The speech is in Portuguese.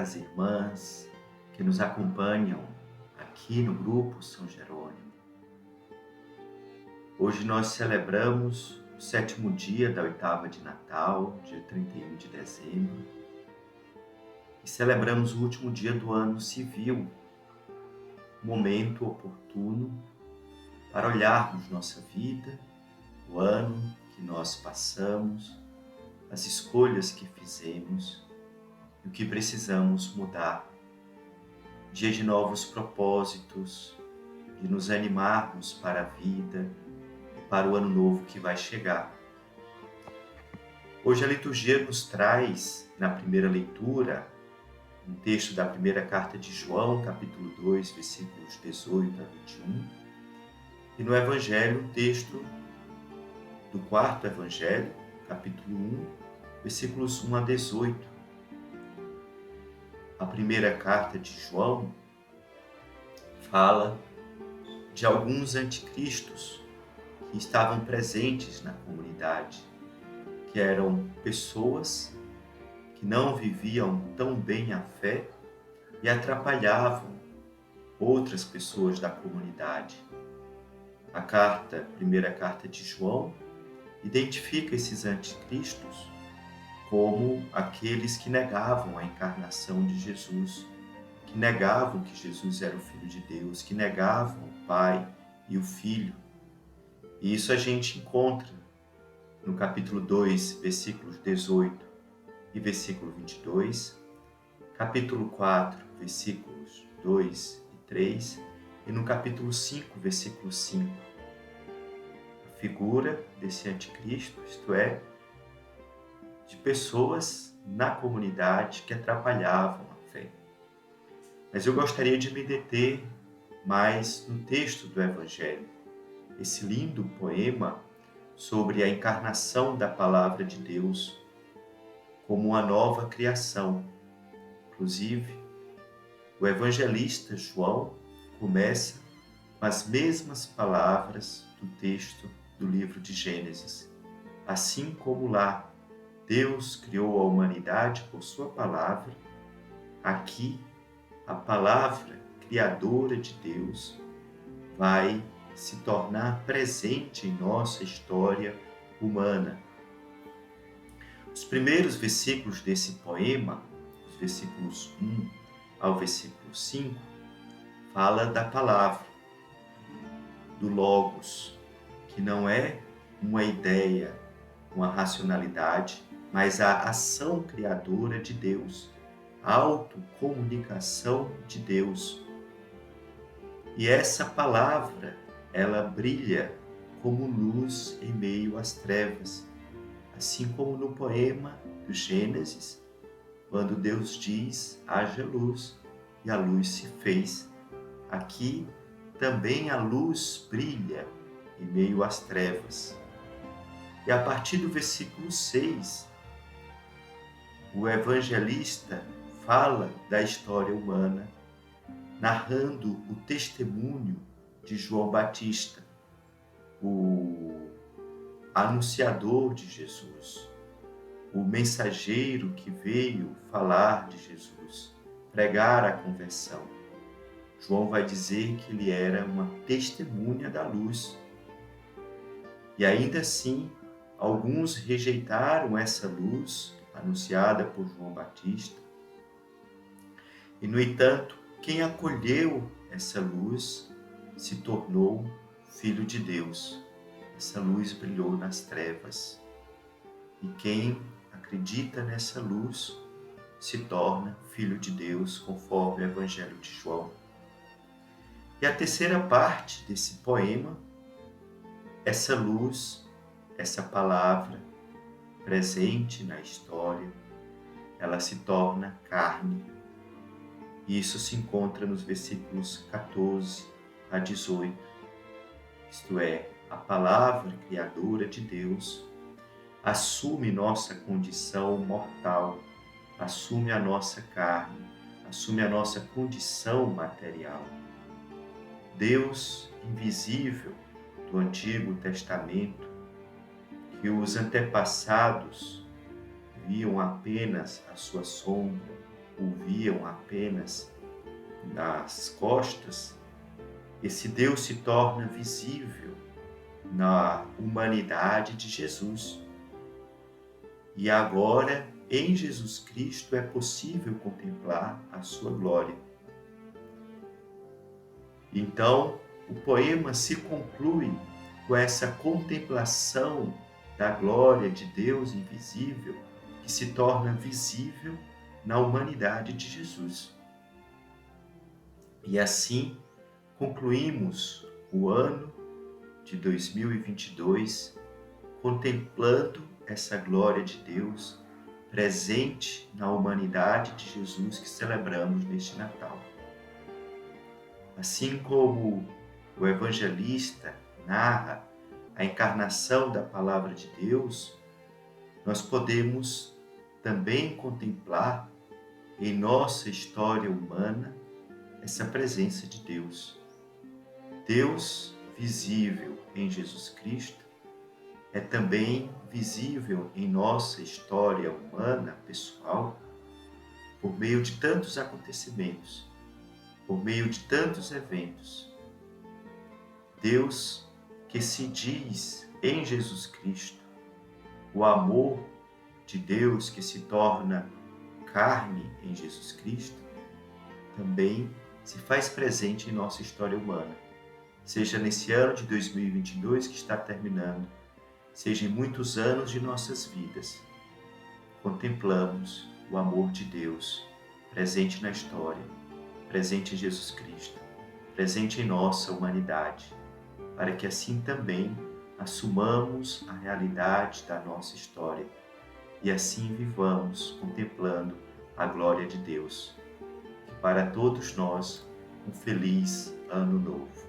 às irmãs que nos acompanham aqui no Grupo São Jerônimo. Hoje nós celebramos o 7º dia da oitava de Natal, dia 31 de dezembro, e celebramos o último dia do ano civil, momento oportuno para olharmos nossa vida, o ano que nós passamos, as escolhas que fizemos e o que precisamos mudar. Dia de novos propósitos, de nos animarmos para a vida e para o ano novo que vai chegar. Hoje a liturgia nos traz, na primeira leitura, um texto da primeira carta de João, capítulo 2, versículos 18 a 21, e no Evangelho, o texto do quarto Evangelho, capítulo 1, versículos 1 a 18. A primeira carta de João fala de alguns anticristos que estavam presentes na comunidade, que eram pessoas que não viviam tão bem a fé e atrapalhavam outras pessoas da comunidade. A primeira carta de João, identifica esses anticristos como aqueles que negavam a encarnação de Jesus, que negavam que Jesus era o Filho de Deus, que negavam o Pai e o Filho. E isso a gente encontra no capítulo 2, versículos 18 e versículo 22, capítulo 4, versículos 2 e 3, e no capítulo 5, versículo 5. A figura desse anticristo, isto é, de pessoas na comunidade que atrapalhavam a fé. Mas eu gostaria de me deter mais no texto do Evangelho, esse lindo poema sobre a encarnação da Palavra de Deus como uma nova criação. Inclusive, o evangelista João começa com as mesmas palavras do texto do livro de Gênesis. Assim como lá Deus criou a humanidade por sua palavra, aqui a palavra criadora de Deus vai se tornar presente em nossa história humana. Os primeiros versículos desse poema, os versículos 1 ao versículo 5, fala da palavra, do Logos, que não é uma ideia, uma racionalidade, mas a ação criadora de Deus, a autocomunicação de Deus. E essa palavra, ela brilha como luz em meio às trevas, assim como no poema do Gênesis, quando Deus diz, haja luz, e a luz se fez. Aqui também a luz brilha em meio às trevas. E a partir do versículo 6, o evangelista fala da história humana, narrando o testemunho de João Batista, o anunciador de Jesus, o mensageiro que veio falar de Jesus, pregar a conversão. João vai dizer que ele era uma testemunha da luz. E ainda assim, alguns rejeitaram essa luz anunciada por João Batista. E, no entanto, quem acolheu essa luz se tornou filho de Deus. Essa luz brilhou nas trevas. E quem acredita nessa luz se torna filho de Deus, conforme o Evangelho de João. E a terceira parte desse poema, essa luz, essa palavra presente na história, ela se torna carne. E isso se encontra nos versículos 14 a 18. Isto é, a palavra criadora de Deus assume nossa condição mortal, assume a nossa carne, assume a nossa condição material. Deus invisível do Antigo Testamento, que os antepassados viam apenas a sua sombra, o viam apenas nas costas, esse Deus se torna visível na humanidade de Jesus. E agora, em Jesus Cristo, é possível contemplar a sua glória. Então, o poema se conclui com essa contemplação da glória de Deus invisível que se torna visível na humanidade de Jesus. E assim concluímos o ano de 2022 contemplando essa glória de Deus presente na humanidade de Jesus que celebramos neste Natal. Assim como o evangelista narra a encarnação da palavra de Deus, nós podemos também contemplar em nossa história humana essa presença de Deus. Deus visível em Jesus Cristo é também visível em nossa história humana, pessoal, por meio de tantos acontecimentos, por meio de tantos eventos. Deus que se diz em Jesus Cristo, o amor de Deus que se torna carne em Jesus Cristo, também se faz presente em nossa história humana. Seja nesse ano de 2022 que está terminando, seja em muitos anos de nossas vidas, contemplamos o amor de Deus presente na história, presente em Jesus Cristo, presente em nossa humanidade, para que assim também assumamos a realidade da nossa história e assim vivamos contemplando a glória de Deus. E para todos nós, um feliz Ano Novo.